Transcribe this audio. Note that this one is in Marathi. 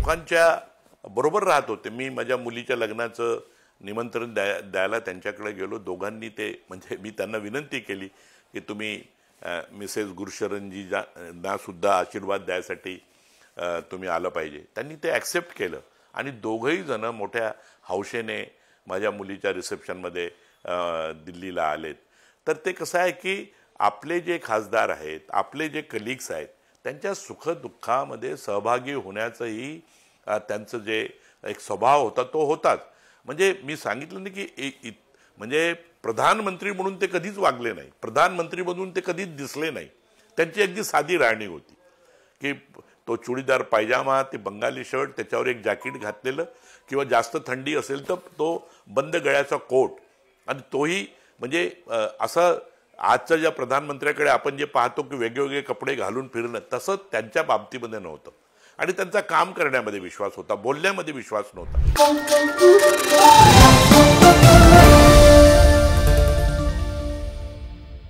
लोकांच्या बरोबर राहत होते. मी माझ्या मुलीच्या लग्नाचं निमंत्रण द्यायला त्यांच्याकडे गेलो. दोघांनी ते म्हणजे मी त्यांना विनंती केली की तुम्ही मिसेस गुरशरणजींना सुद्धा आशीर्वाद द्यायसाठी तुम्ही आलं पाहिजे. त्यांनी ते ॲक्सेप्ट केलं आणि दोघंही जण मोठ्या हौशेने माझ्या मुलीच्या रिसेप्शनमध्ये दिल्लीला आलेत. तर ते कसं आहे की आपले जे खासदार आहेत, आपले जे कलिग्स आहेत, त्यांच्या सुखदुःखामध्ये सहभागी होण्याचंही त्यांचं जे एक स्वभाव होता तो होताच. म्हणजे मी सांगितलं नाही की म्हणजे प्रधानमंत्री म्हणून ते कधीच वागले नाही, प्रधानमंत्री म्हणून ते कधीच दिसले नाही. त्यांची अगदी साधी राहणी होती की तो चुडीदार पायजामा, ते बंगाली शर्ट, त्याच्यावर एक जॅकेट घातलेलं, किंवा जास्त थंडी असेल तर तो बंद गळ्याचा कोट, आणि तोही म्हणजे असं आजच्या ज्या प्रधानमंत्र्याकडे आपण जे पाहतो की वेगवेगळे कपडे घालून फिरणं, तसं त्यांच्या बाबतीमध्ये नव्हतं. आणि त्यांचा काम करण्यामध्ये विश्वास होता, बोलण्यामध्ये विश्वास नव्हता.